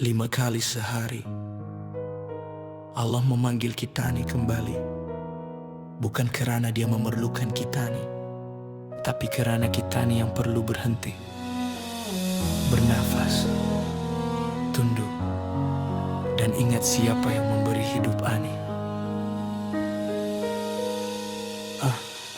5 kali sehari Allah memanggil kita nih kembali. Bukan kerana dia memerlukan kita nih, tapi kerana kita nih yang perlu berhenti, bernafas, tunduk, dan ingat siapa yang memberi hidup ani.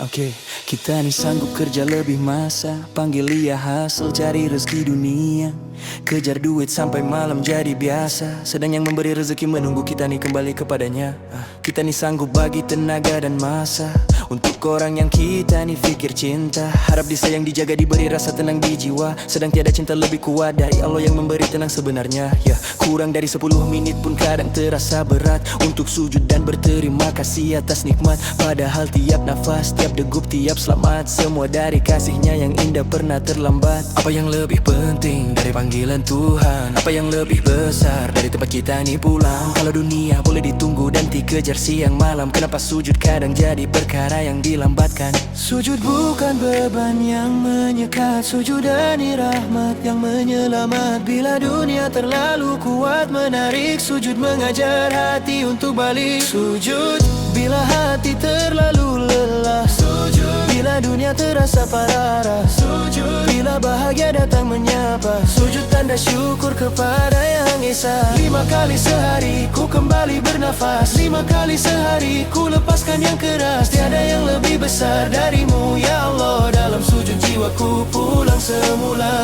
Oke, kita nih sanggup kerja lebih masa, panggil ia hasil cari rezeki dunia, kejar duit sampai malam jadi biasa. Sedang yang memberi rezeki menunggu kita nih kembali kepadanya. Kita nih sanggup bagi tenaga dan masa untuk orang yang kita nih pikir cinta, harap disayang, dijaga, diberi rasa tenang di jiwa. Sedang tiada cinta lebih kuat dari Allah yang memberi tenang sebenarnya. Ya, kurang dari 10 menit pun kadang terasa berat untuk sujud dan berterima kasih atas nikmat. Padahal tiap nafas, tiap degup, tiap selamat, semua dari kasihnya yang indah pernah terlambat. Apa yang lebih penting dari panggilan Tuhan? Apa yang lebih besar dari tempat kita nih pulang? Kalau dunia boleh ditunggu dan dikejar siang malam, kenapa sujud kadang jadi perkara yang dilambatkan? Sujud bukan beban yang menyekat, sujud dani rahmat yang menyelamat. Bila dunia terlalu kuat menarik, sujud mengajar hati untuk balik. Sujud bila hati terlalu lelah, sujud bila dunia terasa parah, sujud bila bahagia datang menyapa, sujud tanda syukur kepada Yang Esa. 5 kali sehari ku kembali bernafas, 5 kali sehari ku lepaskan yang keras. Tiada yang lebih besar darimu ya Allah, dalam sujud jiwaku pulang semula.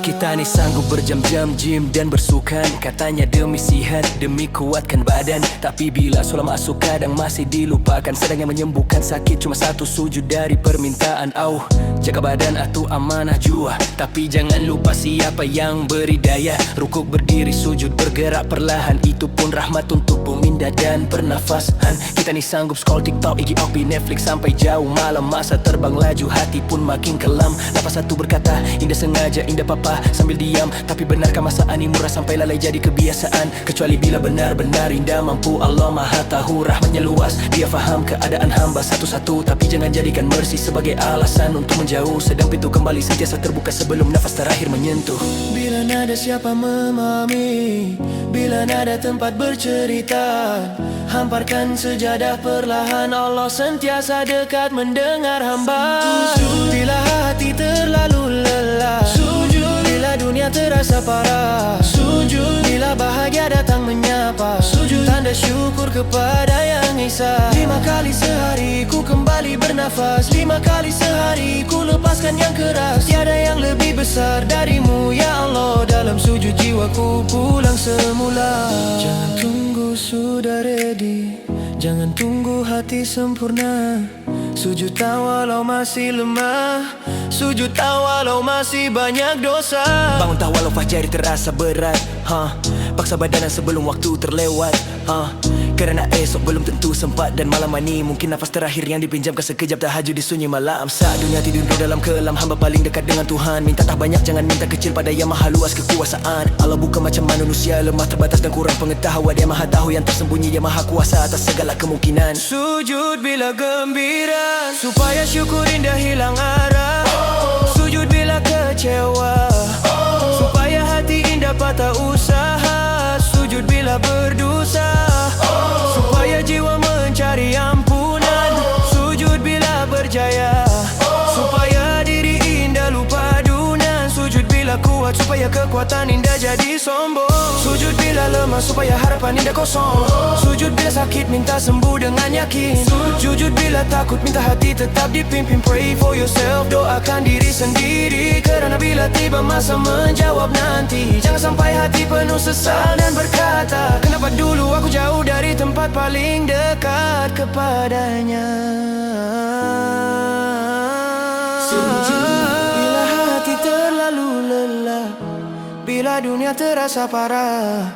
Kita nih sanggup berjam-jam gym dan bersukan, katanya demi sihat, demi kuatkan badan. Tapi bila sulam masuk kadang masih dilupakan. Sedang yang menyembuhkan sakit cuma satu sujud dari permintaan. Jaga badan atau amanah jua, tapi jangan lupa siapa yang beri daya. Rukuk, berdiri, sujud, bergerak perlahan, itu pun rahmat untuk pemindah dan pernafasan. Kita nih sanggup scroll TikTok, IG, OP, Netflix sampai jauh malam. Masa terbang laju, hati pun makin kelam. Nafas satu berkata, indah sengaja, indah papa sambil diam. Tapi benarkah masa ani murah sampai lalai jadi kebiasaan? Kecuali bila benar-benar indah mampu, Allah maha tahu, rahmatnya luas, dia faham keadaan hamba satu-satu. Tapi jangan jadikan mercy sebagai alasan untuk menjauh. Sedang pintu kembali sentiasa terbuka sebelum nafas terakhir menyentuh. Bila nada siapa memahami, bila nada tempat bercerita, hamparkan sejadah perlahan, Allah sentiasa dekat mendengar hamba. Bila hati terlalu lelah, sujud bila dunia terasa parah, sujud bila bahagia datang menyapa, sujud tanda syukur kepada Yang Esa. 5 kali sehari ku kembali bernafas, 5 kali sehari ku lepaskan yang keras. Tiada yang lebih besar darimu ya Allah, dalam sujud jiwaku pulang semula. Jangan tunggu sudah ready, jangan tunggu hati sempurna. Sujud walau masih lemah, sujud walau masih banyak dosa. Bangun walau fajar terasa berat, paksa badan sebelum waktu terlewat, karena esok belum tentu sempat. Dan malam ini mungkin nafas terakhir yang dipinjamkan sekejap tahajud di sunyi malam. Saat dunia tidur dalam kelam, hamba paling dekat dengan Tuhan. Minta tak banyak, jangan minta kecil pada yang maha luas kekuasaan. Allah bukan macam manusia, lemah, terbatas dan kurang pengetahuan. Dia maha tahu yang tersembunyi, dia maha kuasa atas segala kemungkinan. Sujud bila gembira, supaya syukur indah hilang arah. Sujud bila kecewa, supaya hati indah patah usaha. Sujud bila berdosa, supaya jiwa mencari ampunan. Sujud bila berjaya, supaya diri indah lupa dunia. Sujud bila kuat, supaya kekuatan indah jadi sombong. Sujud bila lemah, supaya harapan indah kosong. Sujud bila sakit, minta sembuh dengan yakin. Sujud bila takut, minta hati tetap dipimpin. Pray for yourself, doakan diri sendiri, kerana bila tiba masa menjawab nanti, jangan sampai hati penuh sesal dan berkata, kenapa dulu aku jauh dari tempat paling dekat kepadanya. Sujud bila hati terlalu lelah, bila dunia terasa parah,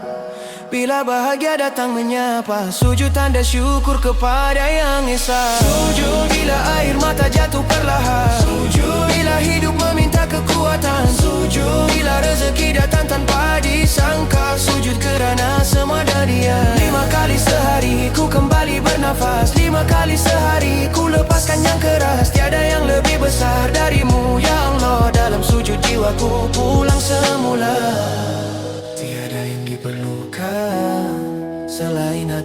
bila bahagia datang menyapa, sujud tanda syukur kepada Yang Esa. Sujud bila air mata jatuh perlahan, sujud bila hidup meminta kekuatan, sujud bila rezeki datang tanpa disangka, sujud kerana semua dari Dia. 5 kali sehari ku kembali bernafas, 5 kali sehari ku lepaskan yang keras. Tiada yang lebih besar darimu ya Allah, dalam sujud jiwaku pulang semula.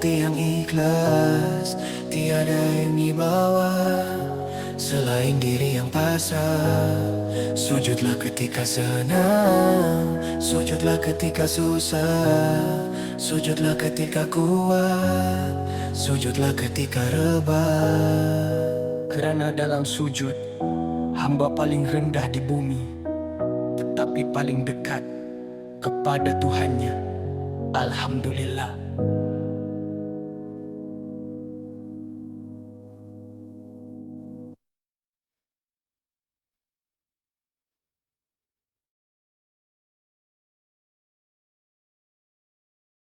hati yang ikhlas. Tiada yang dibawa selain diri yang pasrah. Sujudlah ketika senang, sujudlah ketika susah, sujudlah ketika kuat, sujudlah ketika rebah. Kerana dalam sujud, hamba paling rendah di bumi, tetapi paling dekat kepada Tuhannya. Alhamdulillah.